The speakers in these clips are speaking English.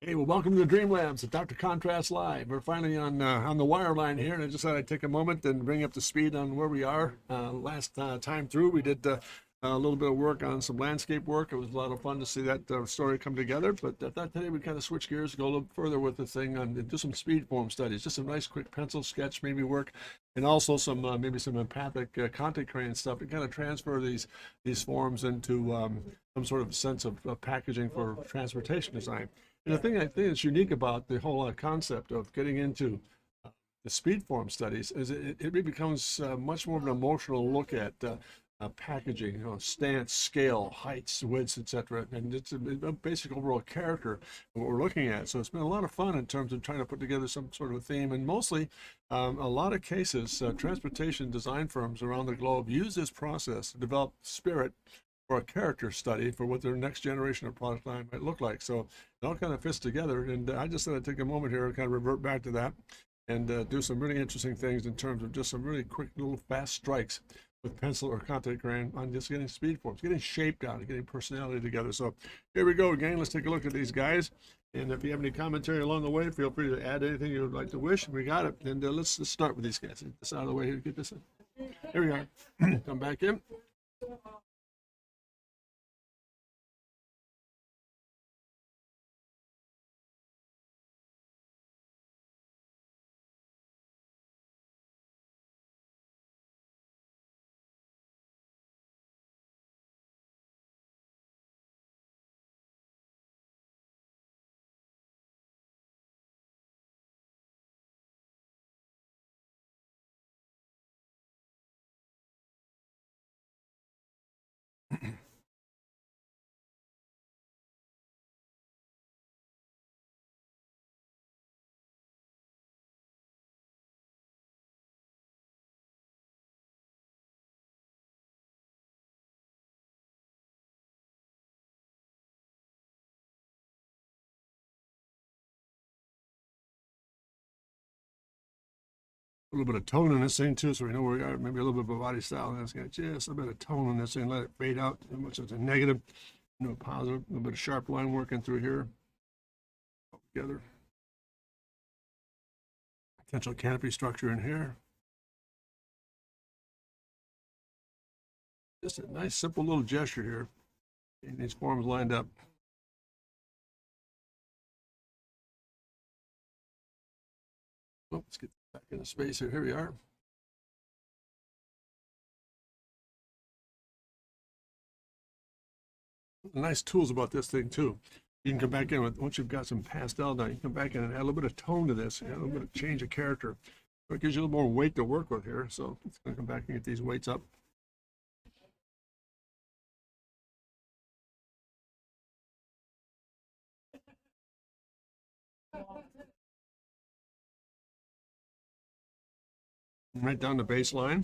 Hey, well, welcome to the Dream Labs at Dr. Contrast Live. We're finally on the wire line here, and I just thought I'd take a moment and bring up to speed on where we are. Last time through, we did a little bit of work on some landscape work. It was a lot of fun to see that story come together. But I thought today we'd kind of switch gears, go a little further with the thing, and do some speed form studies. Just a nice, quick pencil sketch, maybe work, and also some maybe some empathic contact crane stuff, and kind of transfer these forms into some sort of sense of packaging for transportation design. And the thing I think is unique about the whole concept of getting into the speed form studies is it really becomes much more of an emotional look at packaging, stance, scale, heights, widths, etc. And it's a basic overall character of what we're looking at. So it's been a lot of fun in terms of trying to put together some sort of a theme. And mostly, a lot of cases, transportation design firms around the globe use this process to develop spirit for a character study for what their next generation of product line might look like. So it all kind of fits together. And I just thought I'd take a moment here and kind of revert back to that and do some really interesting things in terms of just some really quick little fast strikes with pencil or contact crayon on just getting speed forms, getting shape down, and getting personality together. So here we go again. Let's take a look at these guys. And if you have any commentary along the way, feel free to add anything you would like to wish. We got it. And let's start with these guys. Get this out of the way here. Get this in. Here we are. Come back in. A little bit of tone in this thing too, so we know where we are. Maybe a little bit of a body style. And it's got just a bit of tone in this thing. Let it fade out. As much as a negative, positive. A little bit of sharp line working through here. All together. Potential canopy structure in here. Just a nice, simple little gesture here. Getting these forms lined up. Oh, let's get back into space here. Here we are. The nice tools about this thing too. You can come back in with, once you've got some pastel done, you can come back in and add a little bit of tone to this, add a little bit of change of character. So it gives you a little more weight to work with here. So it's going to come back and get these weights up. Right down the baseline.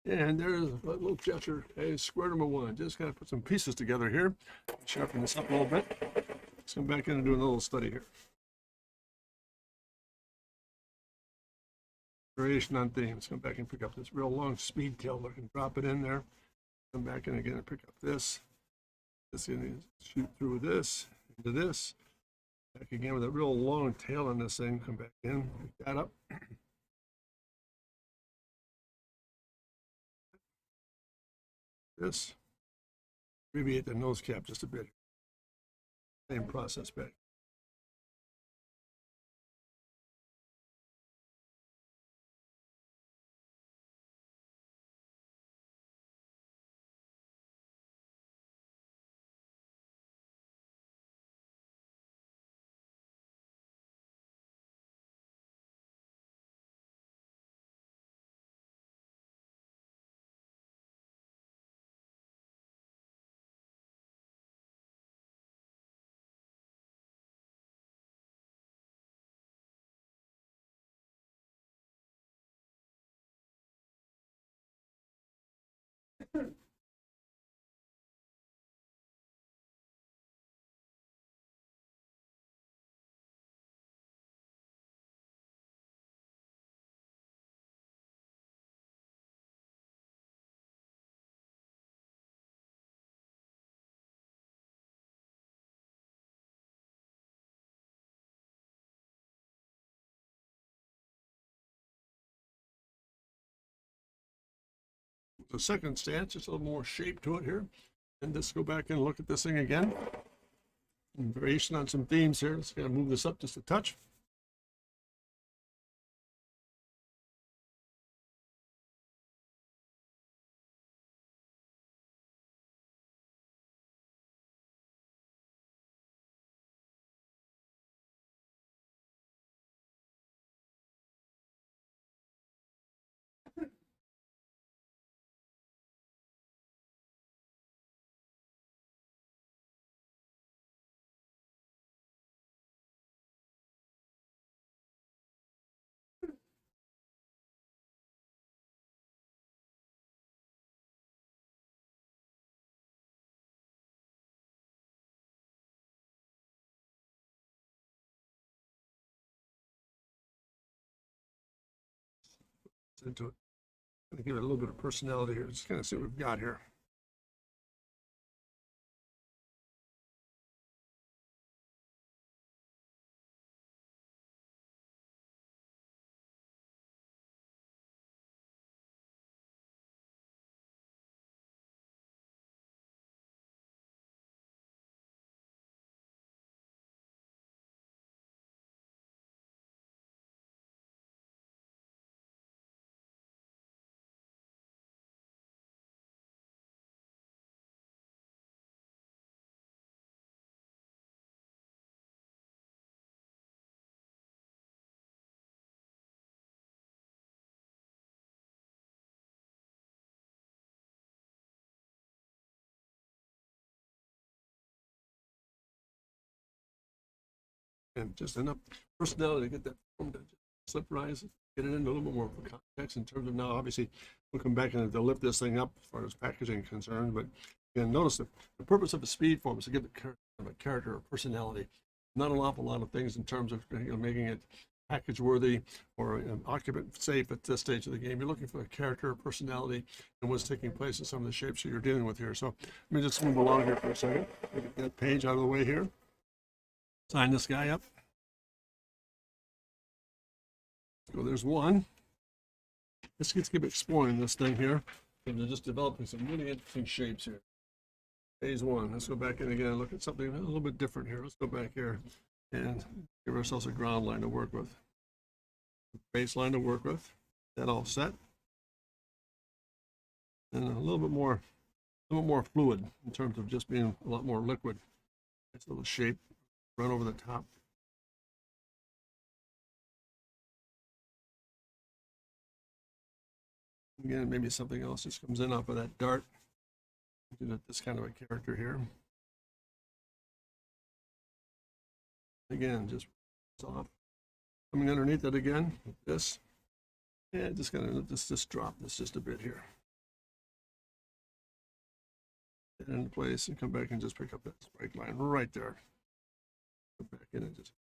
And there's a little gesture, a square number one. Just kind of put some pieces together here. Sharpen this up a little bit. Let's come back in and do a little study here. Variation on theme. Let's come back and pick up this real long speed tail. I can drop it in there. Come back in again and pick up this. This in, shoot through this, into this. Back again with a real long tail on this thing. Come back in, pick that up. This. Abbreviate the nose cap just a bit. Same process back. The second stance, just a little more shape to it here. And just go back and look at this thing again. And variation on some themes here. Let's kind of move this up just a touch. Into it. I'm going to give it a little bit of personality here. Just kind of see what we've got here. And just enough personality to get that form to slip rise, get it into a little bit more context in terms of now, obviously, we'll come back and they'll lift this thing up as far as packaging is concerned. But again, notice that the purpose of a speed form is to give it a character or personality. Not an awful lot of things in terms of making it package worthy or occupant safe at this stage of the game. You're looking for a character or personality and what's taking place in some of the shapes that you're dealing with here. So let me just move along here for a second. Get that page out of the way here. Sign this guy up. So there's one. Let's keep exploring this thing here. And they're just developing some really interesting shapes here. Phase one. Let's go back in again and look at something a little bit different here. Let's go back here and give ourselves a ground line to work with. Baseline to work with. That all set. And a little bit more fluid in terms of just being a lot more liquid. Nice little shape. Run over the top. Again, maybe something else just comes in off of that dart. Do this kind of a character here. Again, just off. Coming underneath it again, like this. And just kind of just drop this just a bit here. Get it into place and come back and just pick up that spike line right there. Go back in and just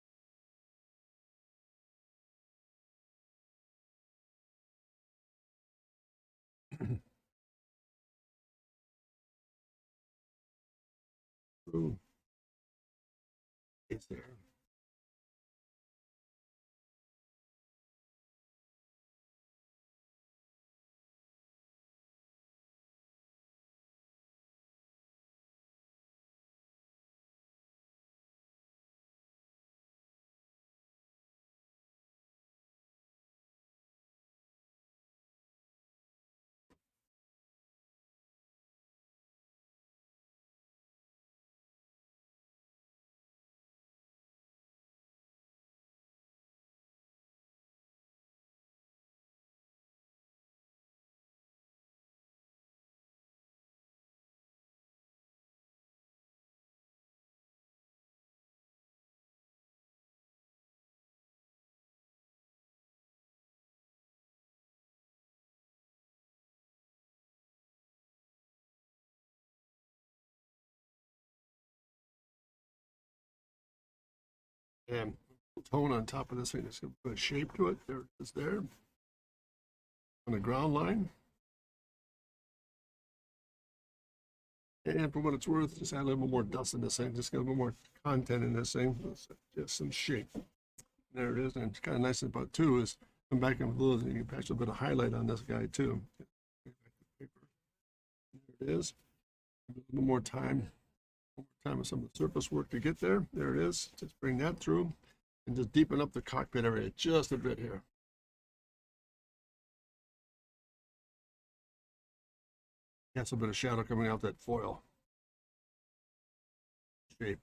through. It's there. And tone on top of this thing. It's going to put a shape to it. There it is there. On the ground line. And for what it's worth, just add a little more dust in this thing. Just get a little more content in this thing. Just some shape. There it is. And it's kind of nice about too is come back and with a little, you can patch a little bit of highlight on this guy too. There it is. A little more time. One more time with some of the surface work to get there. There it is. Just bring that through and just deepen up the cockpit area just a bit here. That's a bit of shadow coming out that foil shape.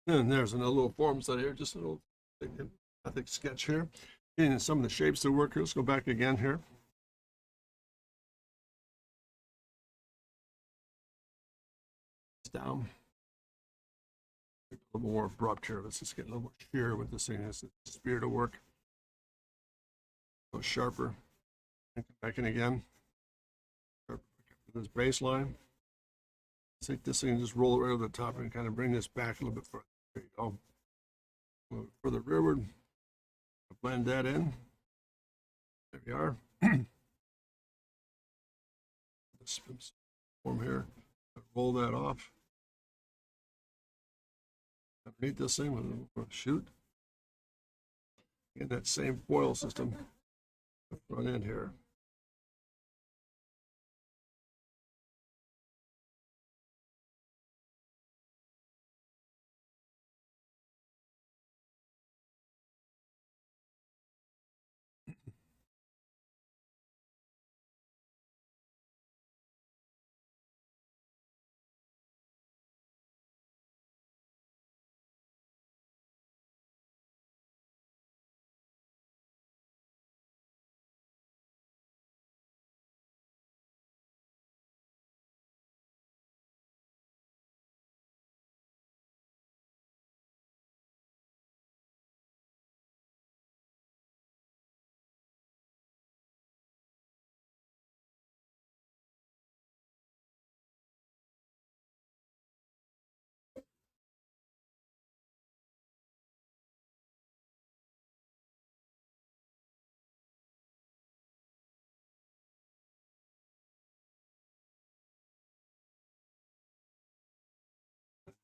And there's another little form set here, just a little empathic sketch here. And some of the shapes that work here. Let's go back again here. Down. A little more abrupt here. Let's just get a little more sheer with this thing. It's the spirit of work. A little sharper. And come back in again. Sharper this baseline. Take this thing and just roll it right over the top and kind of bring this back a little bit further. There you go. A little further rearward. Blend that in. There we are. This form here. Roll that off. Underneath this thing, we'll shoot. In that same foil system, front end here.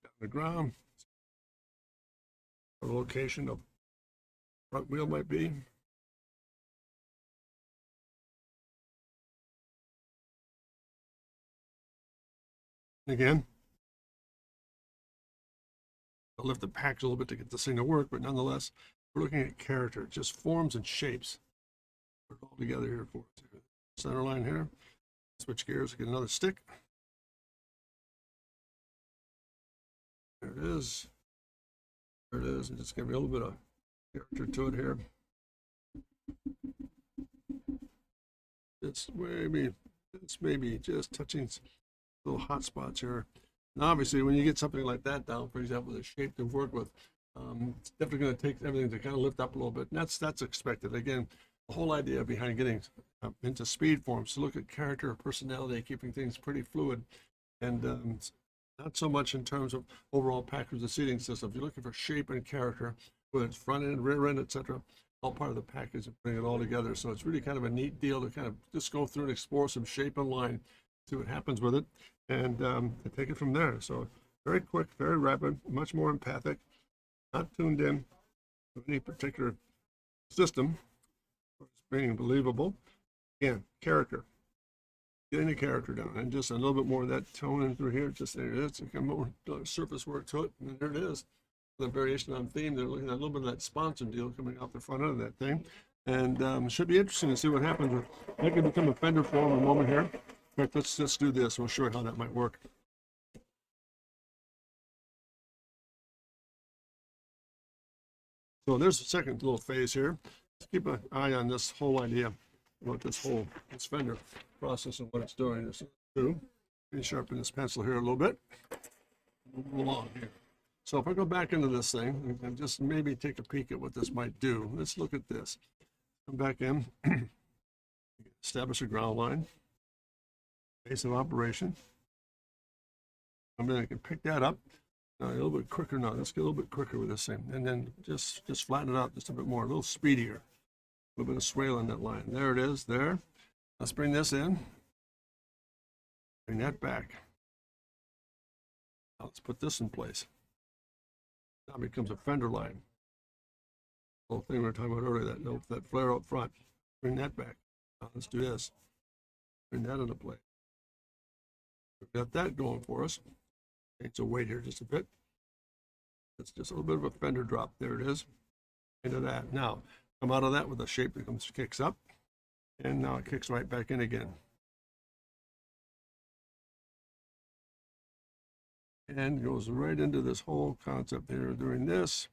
Down the ground. The location of front wheel might be. Again, I'll lift the package a little bit to get this thing to work, but nonetheless, we're looking at character, just forms and shapes. Put it all together here for us. Center line here. Switch gears, get another stick. There it is. There it is. And just give me a little bit of character to it here. It's maybe just touching little hot spots here. And obviously, when you get something like that down, for example, the shape to work with, it's definitely going to take everything to kind of lift up a little bit. And that's expected. Again, the whole idea behind getting into speed forms to look at character, personality, keeping things pretty fluid, and not so much in terms of overall package of seating system. If you're looking for shape and character, whether it's front end, rear end, etc., all part of the package and bring it all together. So it's really kind of a neat deal to kind of just go through and explore some shape and line, see what happens with it, and take it from there. So very quick, very rapid, much more empathic, not tuned in to any particular system. It's being believable. Again, character. Getting the character down and just a little bit more of that tone in through here. Just there it is. Some more surface work to it, and there it is. The variation on theme. They're looking at a little bit of that sponsor deal coming off the front end of that thing, and should be interesting to see what happens with that. Could become a fender form in a moment here. In fact, let's do this. We'll show you how that might work. So there's the second little phase here. Let's keep an eye on this whole idea about this fender process and what it's doing. This too. Let me sharpen this pencil here a little bit. Move along here. So if I go back into this thing and just maybe take a peek at what this might do, let's look at this. Come back in, establish a ground line, base of operation. I can pick that up. A little bit quicker now. Let's get a little bit quicker with this thing. And then just flatten it out just a bit more, a little speedier. A little bit of swale on that line. There it is, there. Let's bring this in. Bring that back. Now let's put this in place. Now it becomes a fender line. The whole thing we were talking about earlier, that flare up front. Bring that back. Now let's do this. Bring that into play. We've got that going for us. Change the weight here just a bit. It's just a little bit of a fender drop. There it is. Into that. Now, come out of that with a shape that kicks up. And now it kicks right back in again. And goes right into this whole concept here, doing this.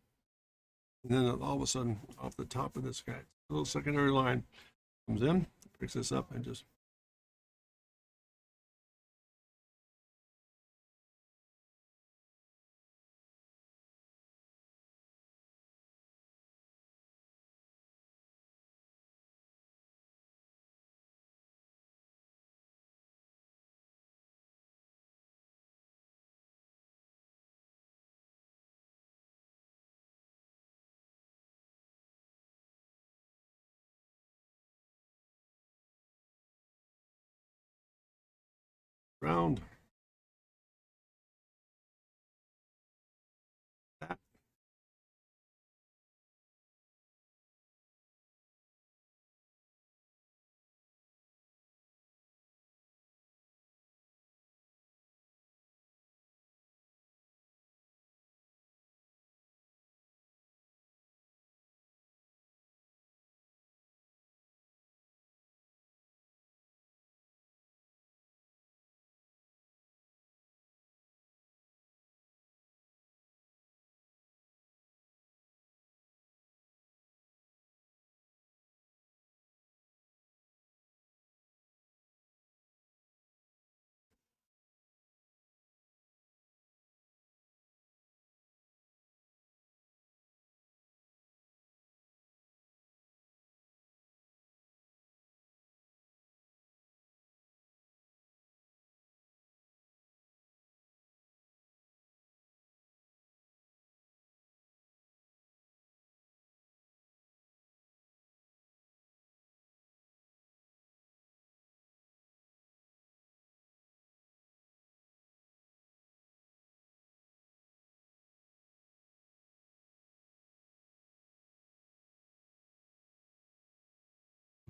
And then all of a sudden, off the top of this guy, a little secondary line comes in, picks this up, and just round. That.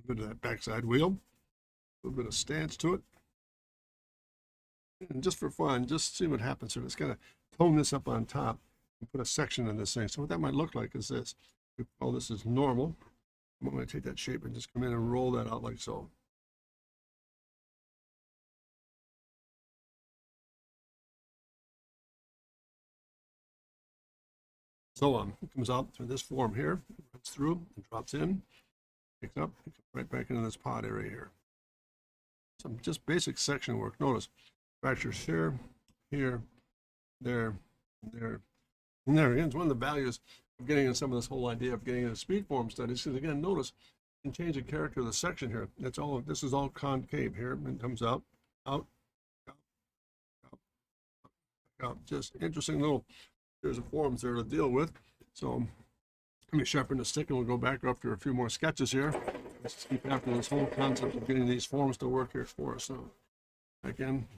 A bit of that backside wheel. A little bit of stance to it. And just for fun, just see what happens here. Let's kind of tone this up on top and put a section in this thing. So what that might look like is this. Oh, this is normal. I'm going to take that shape and just come in and roll that out like so. So on. It comes out through this form here, runs through and drops in, picks up, right back into this pod area here. Some just basic section work. Notice fractures here, here, there, there, and there. Again, it's one of the values of getting into some of this whole idea of getting into speed form studies. Because again, notice you can change the character of the section here. That's all. This is all concave here, and comes out, out, out, out, out. Just interesting little. There's a forms there to deal with. So let me sharpen the stick and we'll go back after a few more sketches here. Let's keep after this whole concept of getting these forms to work here for us. So again,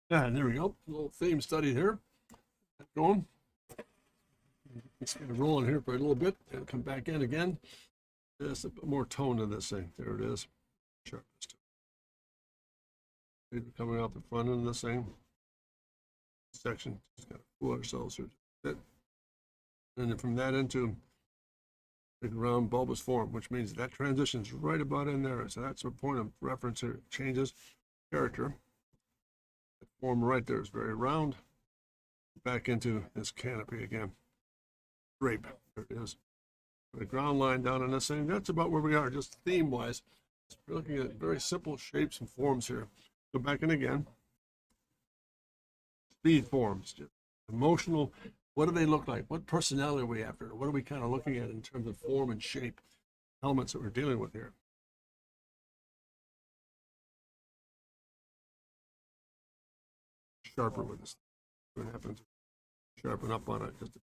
Yeah, and there we go. A little theme study here. Keep going. Let's get it rolling here for a little bit and come back in again. Just a bit more tone to this thing. There it is. Sharpness to it. Coming out the front end of this thing. Section. Just got to fool ourselves here. And then from that into the round bulbous form, which means that transitions right about in there. So that's a point of reference here. It changes character. The form right there is very round. Back into this canopy again. Drape. There it is. The ground line down on this thing. That's about where we are, just theme wise. We're looking at very simple shapes and forms here. Go back in again. Speed forms, just emotional. What do they look like? What personality are we after? What are we kind of looking at in terms of form and shape? Elements that we're dealing with here. Sharper with this. What happens? Sharpen up on it, just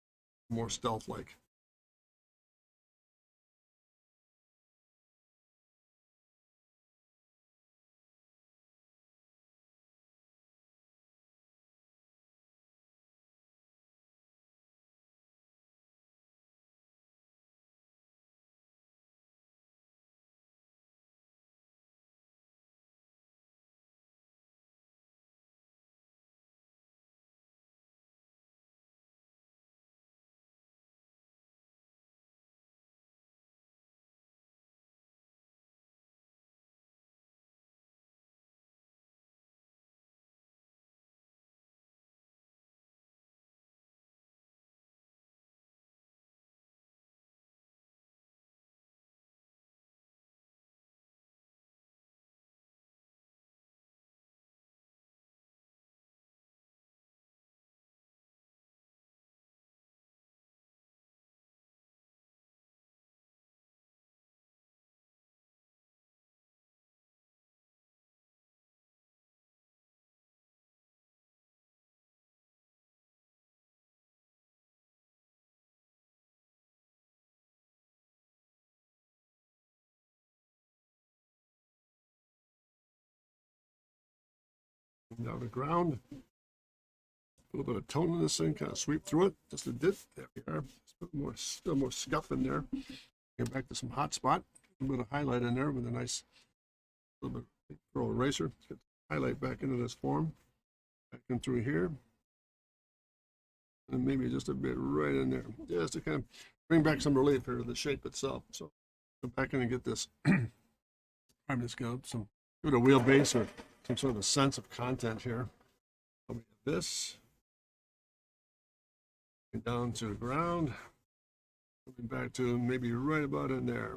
more stealth-like. Down the ground. A little bit of tone in this thing, kind of sweep through it, just a bit. There we are. Still more scuff in there. Get back to some hot spot. A little bit of highlight in there with a nice little bit of pearl eraser. Get the highlight back into this form. Back in through here. And maybe just a bit right in there. Just to kind of bring back some relief here to the shape itself. So go back in and get this. I'm just going to some give it a wheelbase or some sort of a sense of content here. This down to the ground, coming back to maybe right about in there.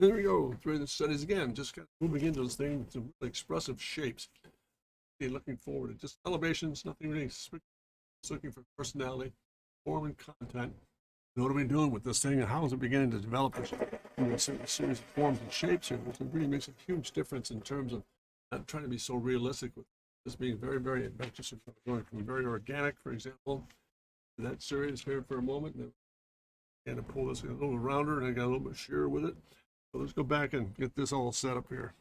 There we go. Through the studies again, just kind of moving into this thing, some really expressive shapes. Okay, looking forward to just elevations, nothing really It's looking for personality, form, and content. What are we doing with this thing, and how is it beginning to develop a series of forms and shapes here, which really makes a huge difference in terms of not trying to be so realistic with this being very, very adventurous, going from very organic, for example, to that series here for a moment, and then to pull this a little rounder, and I got a little bit sheer with it. So let's go back and get this all set up here.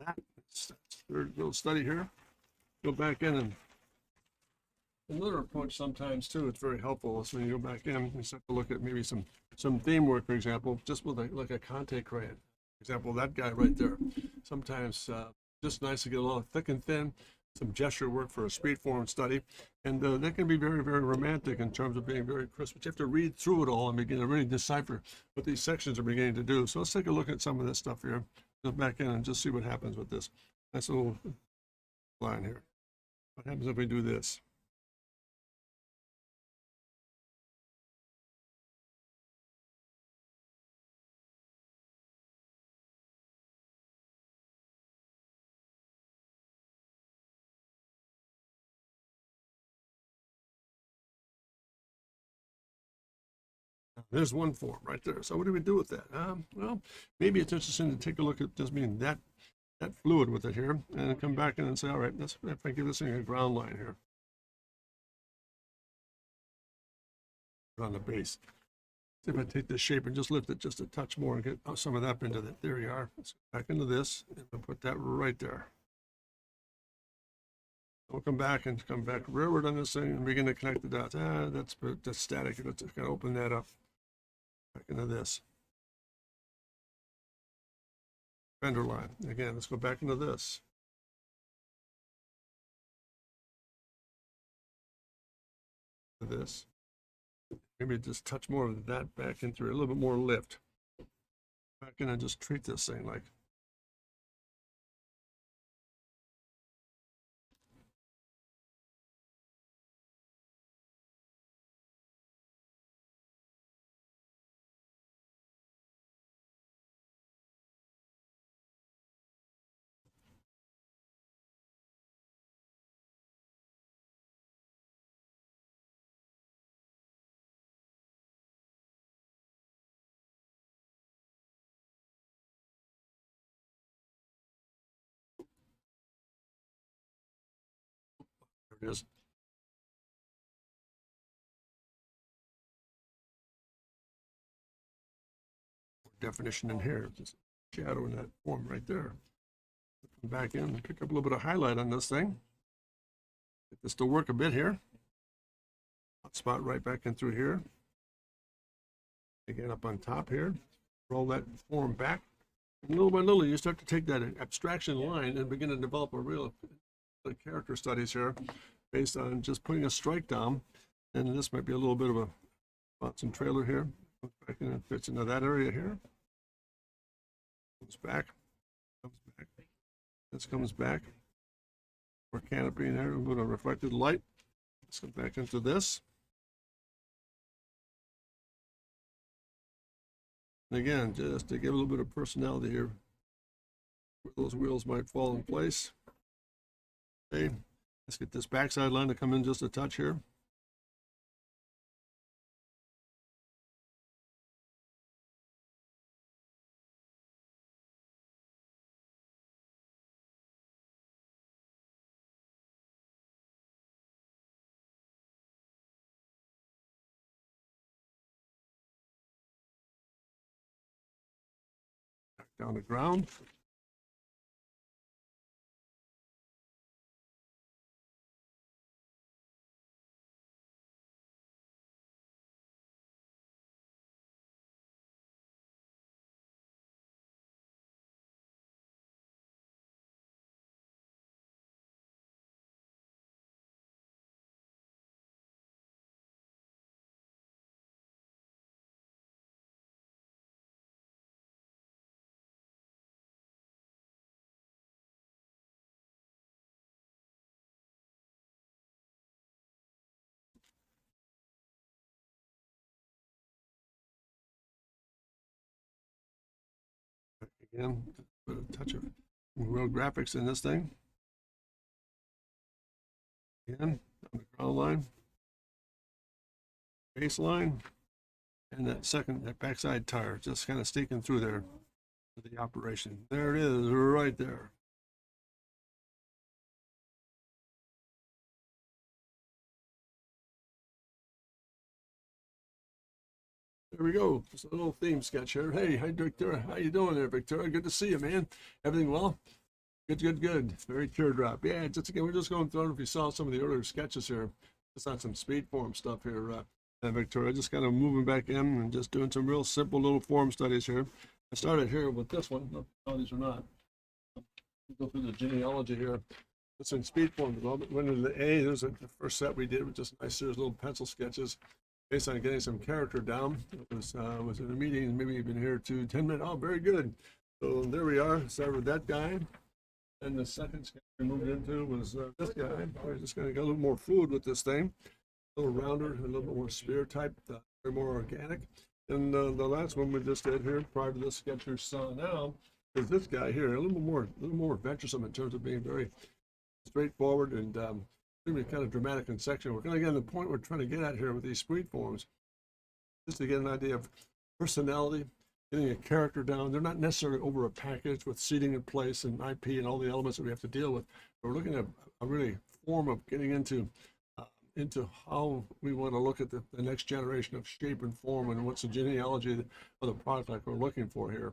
That's third little study here. Go back in, and another approach sometimes too, it's very helpful is when you go back in and start to look at maybe some theme work, for example, just with like a Conte crayon. For example, that guy right there. Sometimes just nice to get a little thick and thin, some gesture work for a speed form study. And that can be very, very romantic in terms of being very crisp, but you have to read through it all and begin to really decipher what these sections are beginning to do. So let's take a look at some of this stuff here. Go back in and just see what happens with this. Nice little line here. What happens if we do this? There's one form right there. So what do we do with that? Well, maybe it's interesting to take a look at just being that fluid with it here, and come back in and say, all right, let's if I give this thing a ground line here on the base. See if I take this shape and just lift it just a touch more and get some of that into that. There you are. Let's go back into this and I'll put that right there. We'll come back rearward on this thing and begin to connect the dots. That's static. Let's kind of open that up. Back into this. Fender line. Again, let's go back into this. This. Maybe just touch more of that back into it, a little bit more lift. Back in and just treat this thing like. There it is. Definition in here, just shadow in that form right there. Come back in and pick up a little bit of highlight on this thing. Get this to work a bit here. Hot spot right back in through here. Again, up on top here. Roll that form back. And little by little, you start to take that abstraction line and begin to develop a real character studies here based on just putting a strike down. And this might be a little bit of a Watson trailer here. Comes back in and fits into that area here. Comes back. This comes back. More canopy in there. We'll go to reflected light. Let's come back into this. And again, just to give a little bit of personality here, where those wheels might fall in place. Okay, let's get this backside line to come in just a touch here. Down the ground. Again, put a touch of real graphics in this thing. Again, on the ground line, baseline, and that backside tire just kind of sneaking through there to the operation. There it is, right there. There we go. Just a little theme sketch here. Hey, hi Victoria. How you doing there, Victoria? Good to see you, man. Everything well? Good, good, good. Very teardrop. Yeah, just again, we're just going through. If you saw some of the earlier sketches here, just on some speed form stuff here, Victoria. Just kind of moving back in and just doing some real simple little form studies here. I started here with this one. No, these are not. Go through the genealogy here. It's in speed form development. Went into the A. There's the first set we did with just nice series little pencil sketches based on getting some character down. It was in a meeting, maybe you've been here 10 minutes. Oh, very good. So there we are. Started with that guy. And the second sketch we moved into was this guy. We're just going to get a little more fluid with this thing. A little rounder, a little bit more spear type, very more organic. And the last one we just did here, prior to this sketch you saw now, is this guy here, a little more venturesome in terms of being very straightforward and really kind of dramatic in section. We're going to get to the point we're trying to get at here with these speed forms, just to get an idea of personality, getting a character down. They're not necessarily over a package with seating in place and IP and all the elements that we have to deal with. We're looking at a really form of getting into how we want to look at the next generation of shape and form and what's the genealogy of the product like we're looking for here.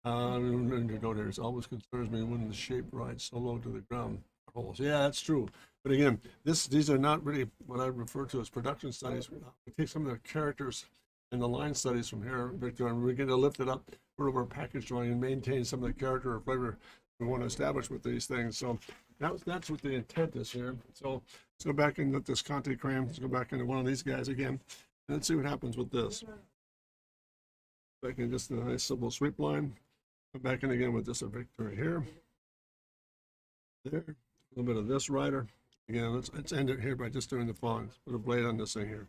It always concerns me when the shape rides so low to the ground. Holes. Yeah, that's true. But again, these are not really what I refer to as production studies. We take some of the characters and the line studies from here, Victor, and we get to lift it up, put over a package drawing and maintain some of the character or flavor we want to establish with these things. So that's what the intent is here. So let's go back and let this Conte cram. Let's go back into one of these guys again, and let's see what happens with this. Back in just a nice simple sweep line. Come back in again with just a Victor here. There. A little bit of this rider. Again, let's end it here by just doing the following. Put a blade on this thing here.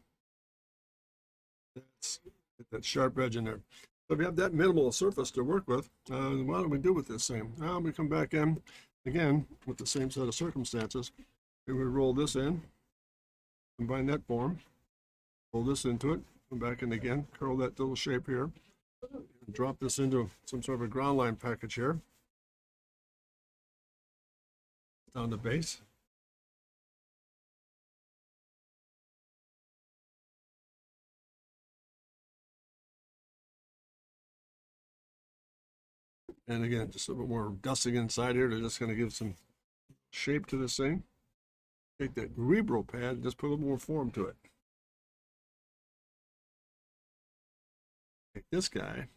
That's get that sharp edge in there. So if you have that minimal surface to work with, what do we do with this thing? Now we come back in again with the same set of circumstances. We would roll this in, combine that form, roll this into it, come back in again, curl that little shape here, and drop this into some sort of a ground line package here. Down the base. And again, just a little bit more dusting inside here to just kind of give some shape to this thing. Take that Rebro pad and just put a little more form to it. Take this guy.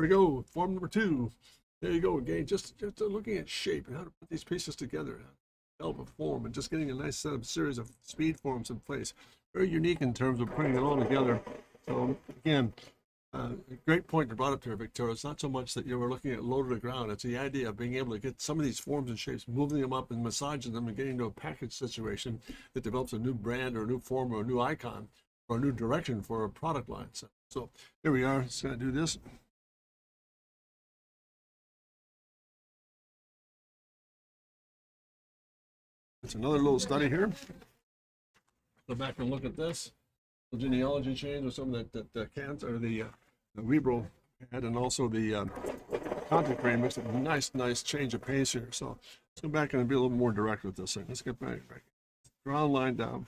we go, form number 2. There you go again, just looking at shape and how to put these pieces together, develop a form, and just getting a nice set of series of speed forms in place. Very unique in terms of putting it all together. So again, great point you brought up here, Victoria. It's not so much that you were looking at low to the ground. It's the idea of being able to get some of these forms and shapes, moving them up and massaging them and getting into a package situation that develops a new brand or a new form or a new icon or a new direction for a product line. So here we are. Just going to do this. It's another little study here. Go back and look at this. The genealogy change of some of that cans or the Weeble had, and also the content frame makes a nice change of pace here. So let's go back and be a little more direct with this thing. Let's get back. Ground line down.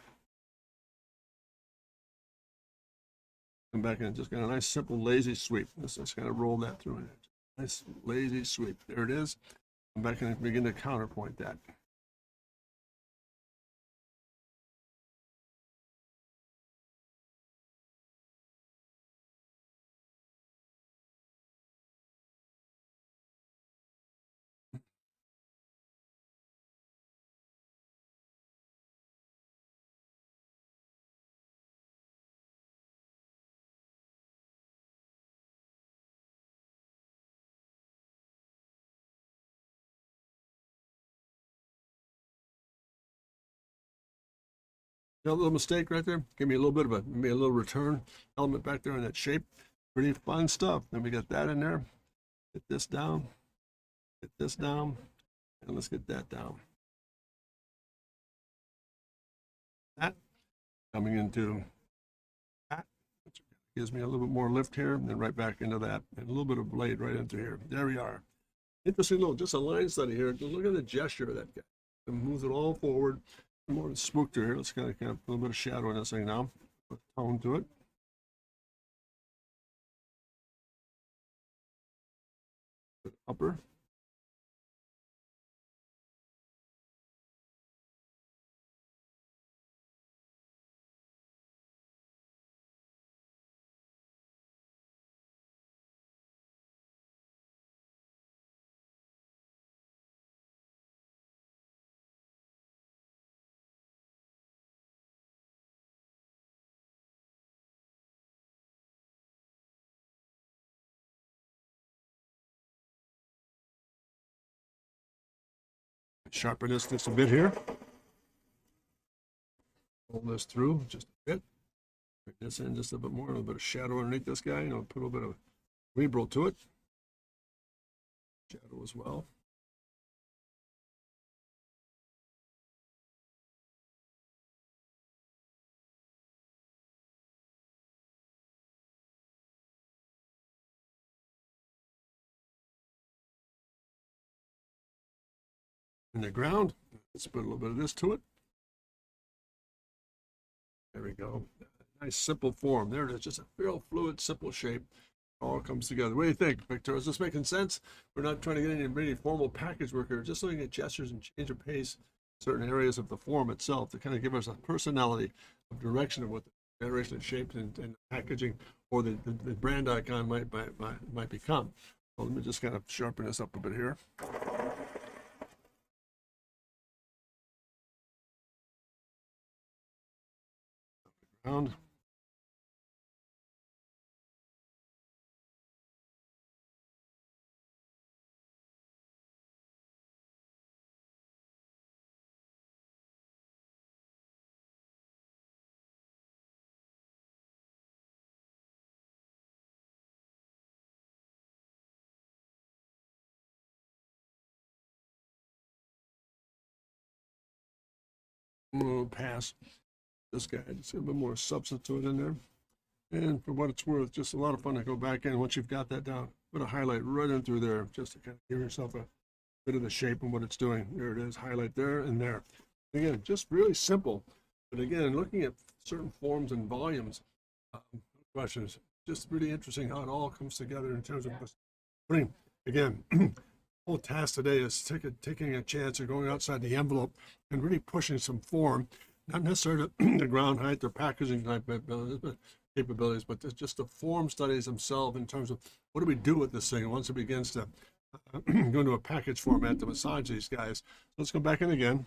Come back and just got a nice simple lazy sweep. Let's just kind of roll that through it. Nice lazy sweep. There it is. Come back and begin to counterpoint that. Got a little mistake right there. Give me a little bit of maybe a little return element back there in that shape. Pretty fun stuff. Then we got that in there. Get this down. Get this down. And let's get that down. That coming into that, which gives me a little bit more lift here, and then right back into that, and a little bit of blade right into here. There we are. Interesting little, just a line study here. Look at the gesture of that guy. And moves it all forward. More spooked here. Let's kind of put a little bit of shadow in this thing now. Put tone to it. Upper. Sharpen this just a bit here. Pull this through just a bit. Bring this in just a bit more, a little bit of shadow underneath this guy. Put a little bit of Weeble to it. Shadow as well. In the ground, let's put a little bit of this to it. There we go. Nice simple form. There it is. Just a real fluid, simple shape. All comes together. What do you think, Victor? Is this making sense? We're not trying to get any really formal package work here. Just looking at gestures and change of pace, certain areas of the form itself to kind of give us a personality of direction of what the generation of shapes and packaging or the brand icon might become. So let me just kind of sharpen this up a bit here. Around. I'm going to pass this guy. Just a bit more substance to it in there. And for what it's worth, just a lot of fun to go back in once you've got that down. Put a highlight right in through there just to kind of give yourself a bit of the shape and what it's doing. There it is, highlight there and there. Again, just really simple. But again, looking at certain forms and volumes, questions, just really interesting how it all comes together in terms of putting, again, whole task today is taking a chance of going outside the envelope and really pushing some form, not necessarily the ground height or packaging type, but capabilities, but just the form studies themselves in terms of what do we do with this thing once it begins to go into a package format to massage these guys. Let's go back in again.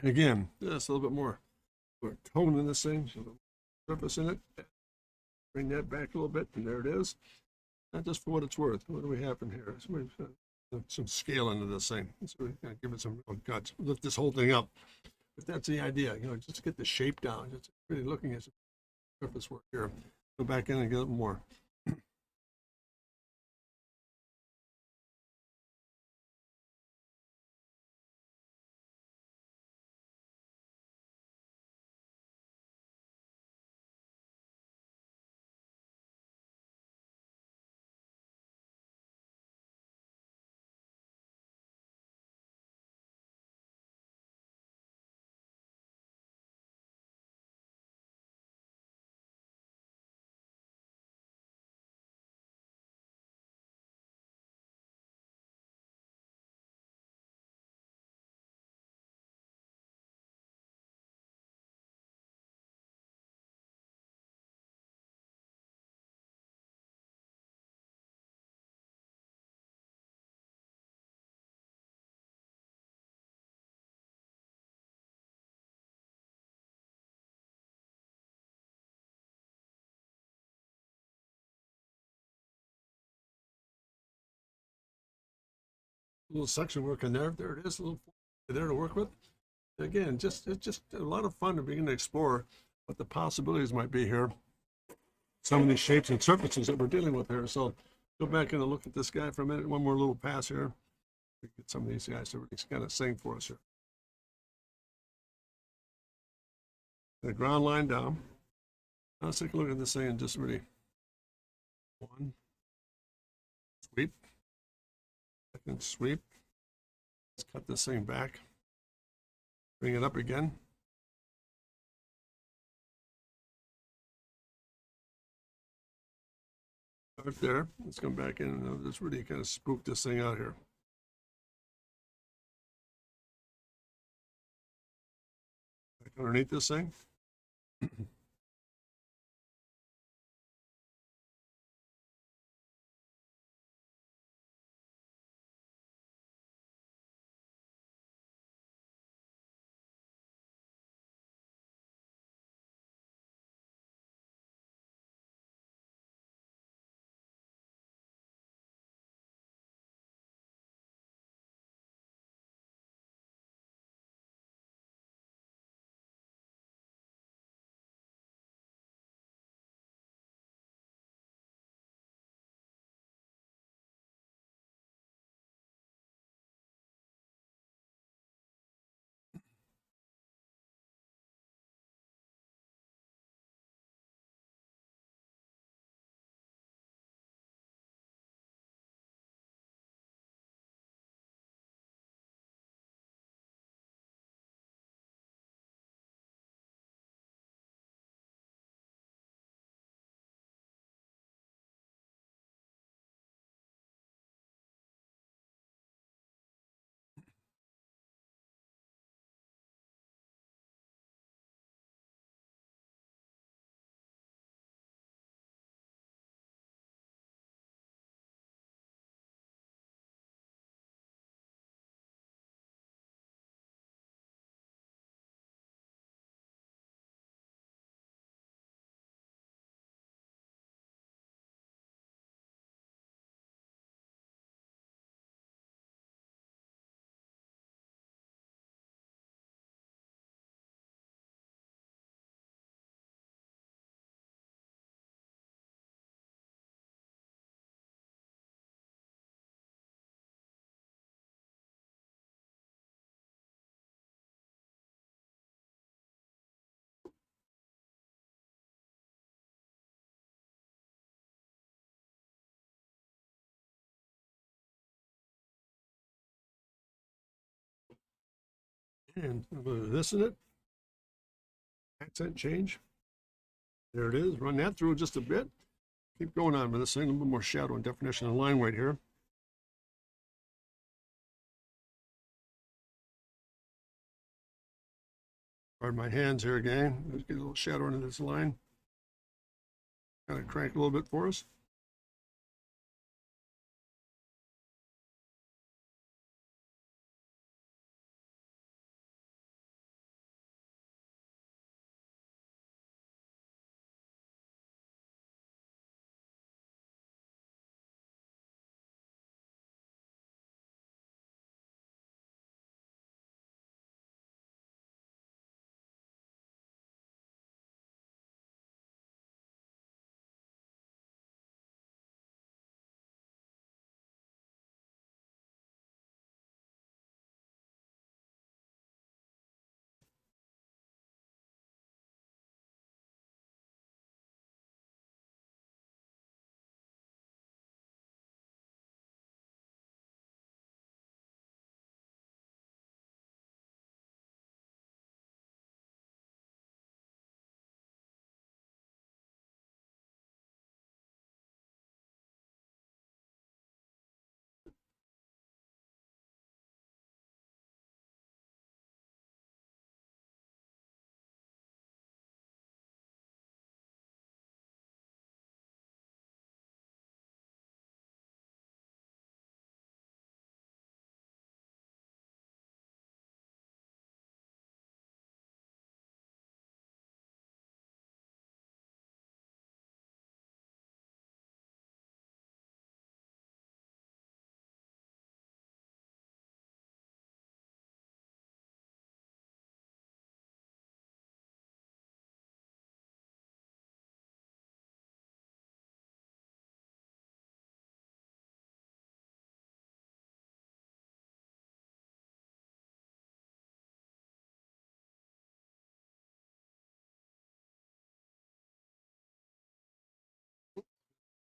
Again, just a little bit more tone in this thing, so the surface in it. Bring that back a little bit, and there it is. Not just for what it's worth. What do we have in here? Some scale into this thing. So we're gonna give it some real guts. Lift this whole thing up. But that's the idea, just get the shape down. Just really looking at some surface work here. Go back in and get more. Little section work in there. There it is, a little there to work with. Again, it's just a lot of fun to begin to explore what the possibilities might be here. Some of these shapes and surfaces that we're dealing with here. So go back and look at this guy for a minute. One more little pass here. We get some of these guys to really kind of sing for us here. The ground line down. Now let's take a look at this thing and just really one sweep, second sweep. Let's cut this thing back. Bring it up again. Right there. Let's come back in and just really kind of spook this thing out here. Back underneath this thing. and a little of this in it. Accent change. There it is. Run that through just a bit. Keep going on with this thing. A little bit more shadow and definition and line weight here. Pardon my hands here again. Let's get a little shadow into this line. Kind of crank a little bit for us.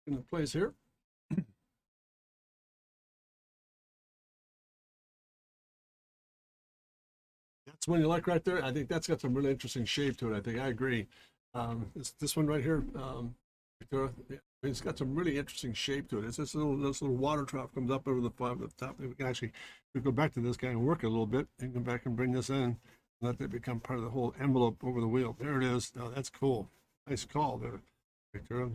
In place here. That's one you like right there. I think that's got some really interesting shape to it. I think I agree. This one right here, Victoria, yeah, it's got some really interesting shape to it. It's this little water trough comes up over the top. We can actually we go back to this guy and work it a little bit and come back and bring this in and let that become part of the whole envelope over the wheel. There it is. Oh, that's cool. Nice call there, Victoria.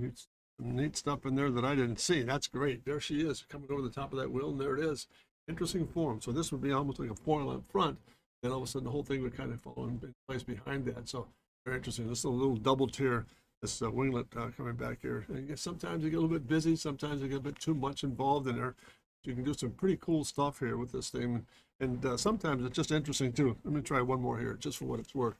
Some neat stuff in there that I didn't see. That's great. There she is coming over the top of that wheel, and there it is. Interesting form. So this would be almost like a foil up front. Then all of a sudden the whole thing would kind of fall in place behind that. So very interesting. This is a little double tier, this winglet coming back here. And sometimes you get a little bit busy. Sometimes you get a bit too much involved in there. You can do some pretty cool stuff here with this thing. And sometimes it's just interesting too. Let me try one more here just for what it's worth.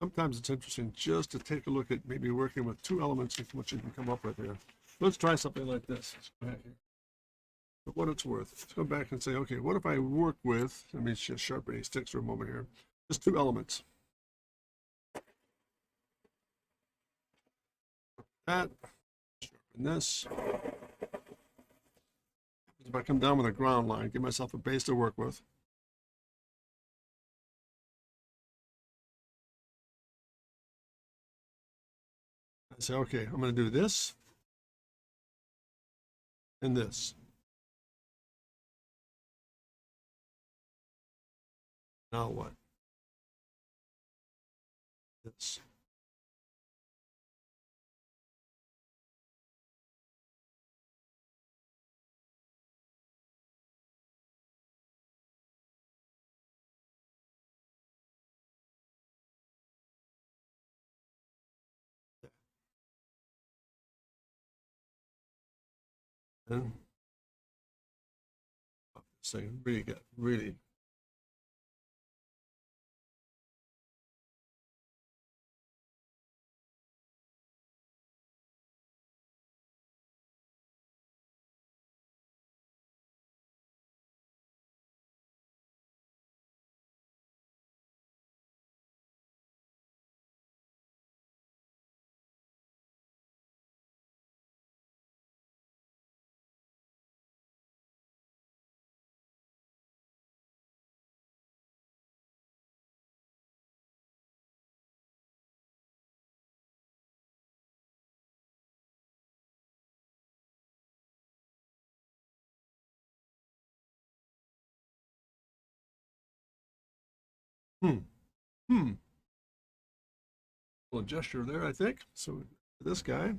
Sometimes it's interesting just to take a look at maybe working with two elements and what you can come up with here. Let's try something like this. For what it's worth, let's go back and say, okay, what if I work with, let me just sharpen these sticks for a moment here, just two elements. That, sharpen this. If I come down with a ground line, give myself a base to work with. I say, okay, I'm going to do this and this. Now what? This. And this thing really good, really Hmm. Hmm. Little gesture there, I think. So this guy.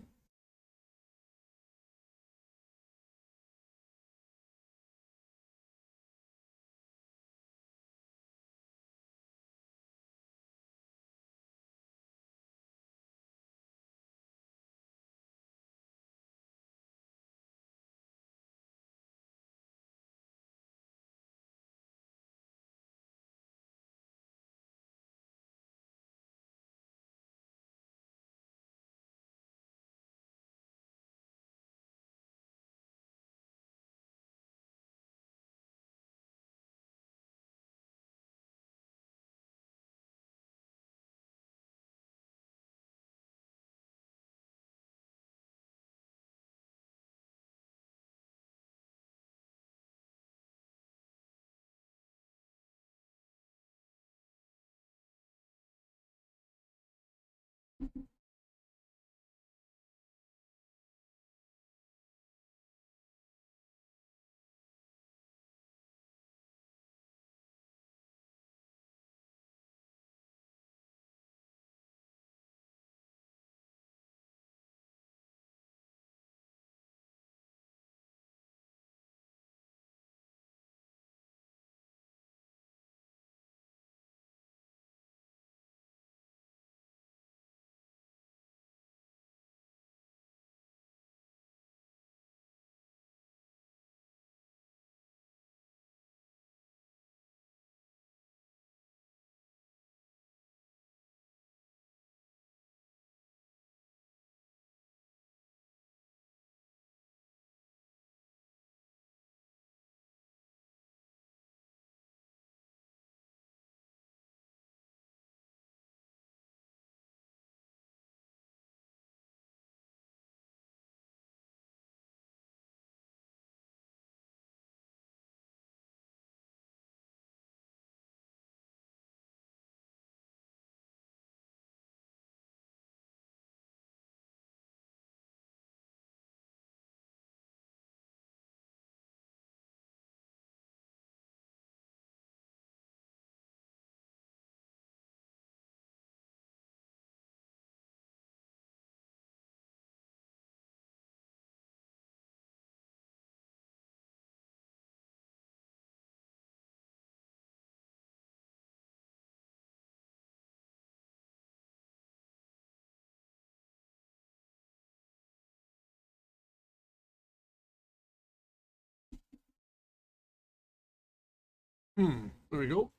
Hmm. There we go.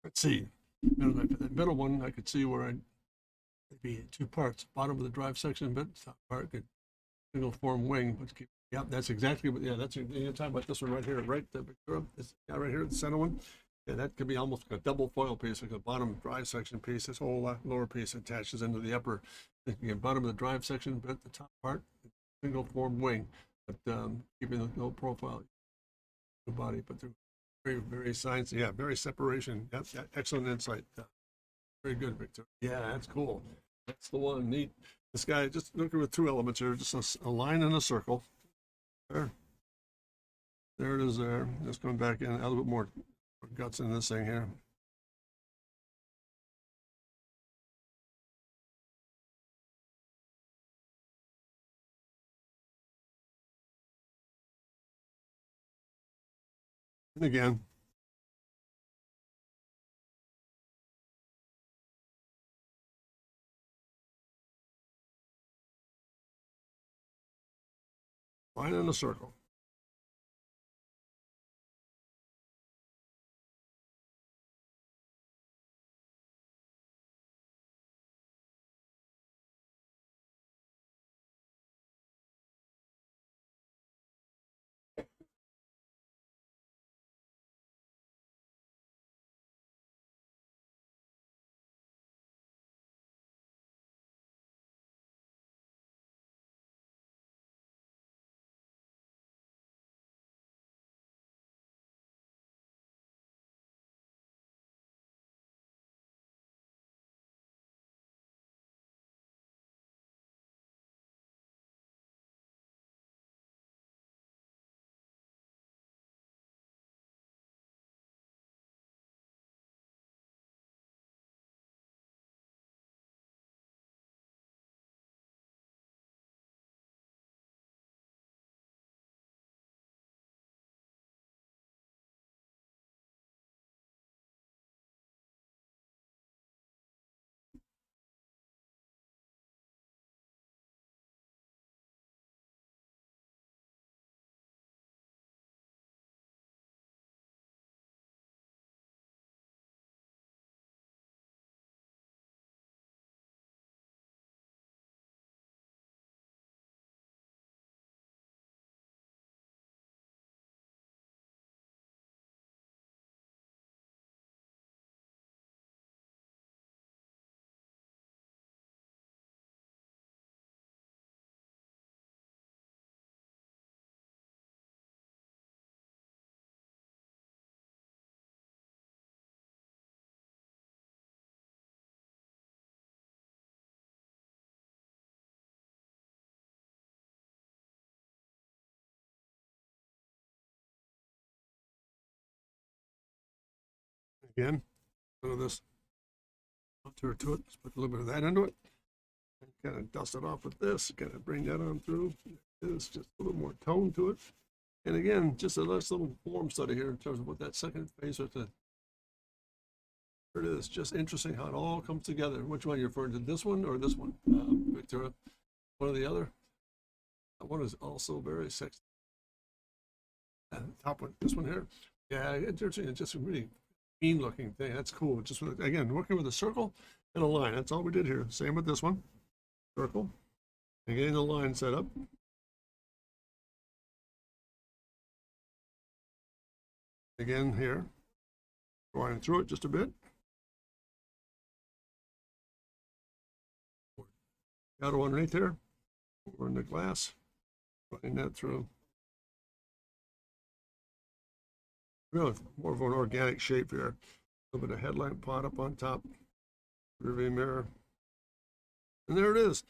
Let's see. The middle one, I could see where I'd be two parts. Bottom of the drive section bit, top part could single form wing. But keep, yeah, that's exactly what. Yeah, that's you're talking about this one right here, right? This guy right here, the center one. Yeah, that could be almost like a double foil piece, like a bottom drive section piece. This whole lower piece attaches into the upper. Again, bottom of the drive section bit, the top part, single form wing, but keeping the no profile the body, but they're very science. Yeah, very separation. Yep, yeah, excellent insight. Very good, Victor. Yeah, that's cool. That's the one. Neat. This guy just looking with two elements here, just a line and a circle. There, there it is. There. Just going back in a little bit more guts in this thing here. And again, line and a circle. Again, none of this to it. Let's put a little bit of that into it. And kind of dust it off with this, kind of bring that on through. It's just a little more tone to it. And again, just a nice little form study here in terms of what that second phase with the. There it is. Just interesting how it all comes together. Which one you're referring to? This one or this one, Victoria? One or the other? That one is also very sexy. Top one, this one here. Yeah, interesting. It's just a really mean looking thing. That's cool. Just again, working with a circle and a line. That's all we did here. Same with this one. Circle. And getting the line set up. Again here. Going through it just a bit. Shadow underneath there. Over in the glass. Running that through. Really more of an organic shape here. A little bit of headlamp pot up on top. Rearview mirror. And there it is.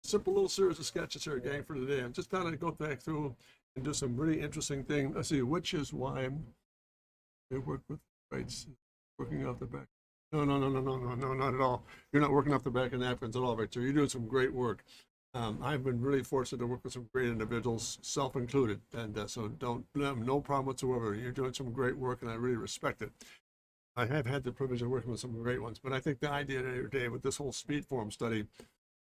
Simple little series of sketches here, gang, for today. I'm just trying to go back through and do some really interesting things. Let's see, which is why they work with rights, working off the back. No, not at all. You're not working off the back of napkins at all, Victor. You're doing some great work. I've been really fortunate to work with some great individuals, self-included, and so don't have no problem whatsoever. You're doing some great work, and I really respect it. I have had the privilege of working with some great ones, but I think the idea today with this whole speed form study,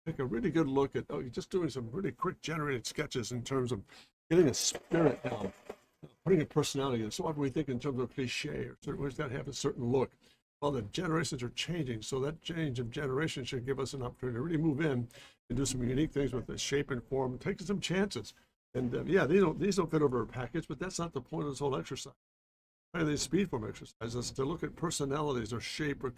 take a really good look at you're just doing some really quick generated sketches in terms of getting a spirit down, putting a personality in. So often we think in terms of cliche or certain ways that have a certain look. Well, the generations are changing, so that change of generation should give us an opportunity to really move in and do some unique things with the shape and form, taking some chances. And yeah, these don't fit over a package, but that's not the point of this whole exercise. Part of these speed form exercises is to look at personalities or shape or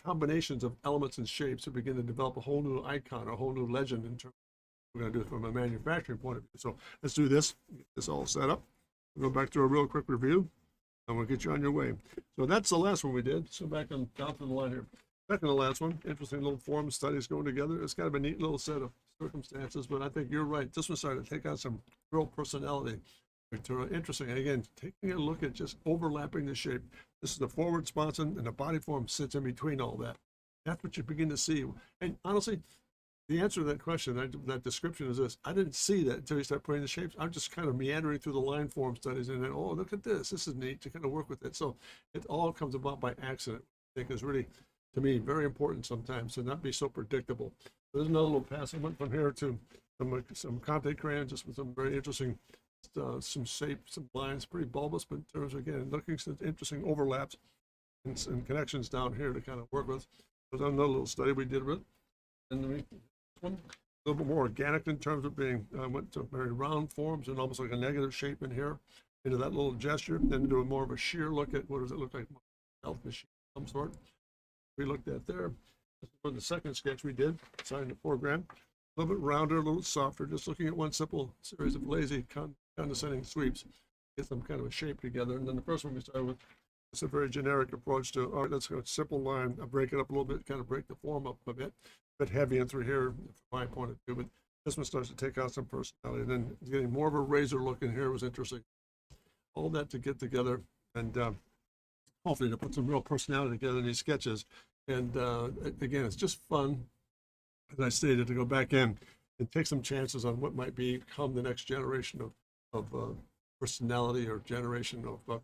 combinations of elements and shapes to begin to develop a whole new icon, a whole new legend in terms of what we're going to do it from a manufacturing point of view. So let's do this, get this all set up. We'll go back to a real quick review, and we'll get you on your way. So that's the last one we did. So back on down to the line here. Second to the last one, interesting little form studies going together. It's kind of a neat little set of circumstances, but I think you're right. This one started to take on some real personality. Interesting. And again, taking a look at just overlapping the shape. This is the forward sponson, and the body form sits in between all that. That's what you begin to see. And honestly, the answer to that question, that description is this. I didn't see that until you start putting the shapes. I'm just kind of meandering through the line form studies and then, oh, look at this. This is neat to kind of work with it. So it all comes about by accident. I think is really, to me, very important sometimes to not be so predictable. There's another little pass. I went from here to some Conte crayon, just with some very interesting, some shapes, some lines, pretty bulbous, but in terms of, again, looking at interesting overlaps and connections down here to kind of work with. There's another little study we did with it. And this one, a little bit more organic in terms of being, went to very round forms and almost like a negative shape in here, into that little gesture, then do more of a sheer look at what does it look like, health machine of some sort. We looked at there. This was the second sketch we did, signed the foreground. A little bit rounder, a little bit softer, just looking at one simple series of lazy, condescending sweeps, get some kind of a shape together. And then the first one we started with, it's a very generic approach to, all right, let's go simple line, I'll break it up a little bit, kind of break the form up a bit heavy in through here, from my point of view, but this one starts to take on some personality. And then getting more of a razor look in here was interesting. All that to get together and hopefully to put some real personality together in these sketches. And again, it's just fun, as I stated, to go back in and take some chances on what might become the next generation of personality or generation of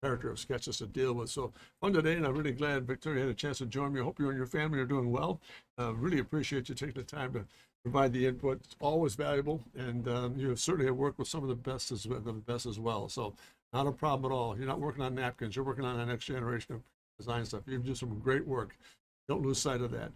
character of sketches to deal with. So fun today, and I'm really glad Victoria had a chance to join me. I hope you and your family are doing well. Really appreciate you taking the time to provide the input. It's always valuable, and you certainly have worked with some of the best as well. So not a problem at all. You're not working on napkins. You're working on the next generation of design stuff. You've done some great work. Don't lose sight of that.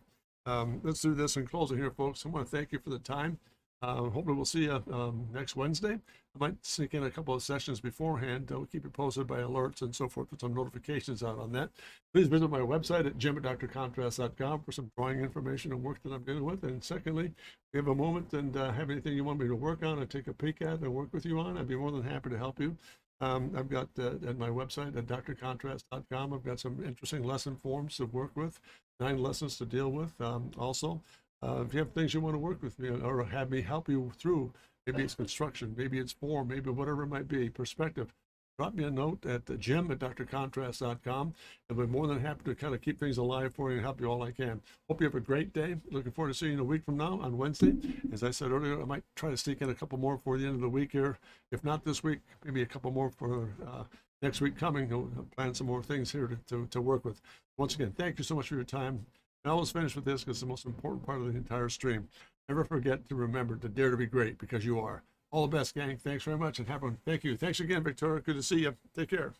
Let's do this in closing here, folks. I want to thank you for the time. Hopefully we'll see you next Wednesday. I might sneak in a couple of sessions beforehand. We'll keep you posted by alerts and so forth, put some notifications out on that. Please visit my website at jim@drcontrast.com for some drawing information and work that I'm dealing with. And secondly, if you have a moment and have anything you want me to work on or take a peek at and work with you on, I'd be more than happy to help you. I've got at my website at drcontrast.com, I've got some interesting lesson forms to work with, 9 lessons to deal with also. If you have things you want to work with me or have me help you through, maybe it's construction, maybe it's form, maybe whatever it might be, perspective, drop me a note at jim@drcontrast.com. And we're more than happy to kind of keep things alive for you and help you all I can. Hope you have a great day. Looking forward to seeing you a week from now on Wednesday. As I said earlier, I might try to sneak in a couple more for the end of the week here. If not this week, maybe a couple more for next week coming. We'll plan some more things here to work with. Once again, thank you so much for your time. I always finish with this because it's the most important part of the entire stream. Never forget to remember to dare to be great, because you are. All the best, gang. Thanks very much, and have fun. Thank you. Thanks again, Victoria. Good to see you. Take care.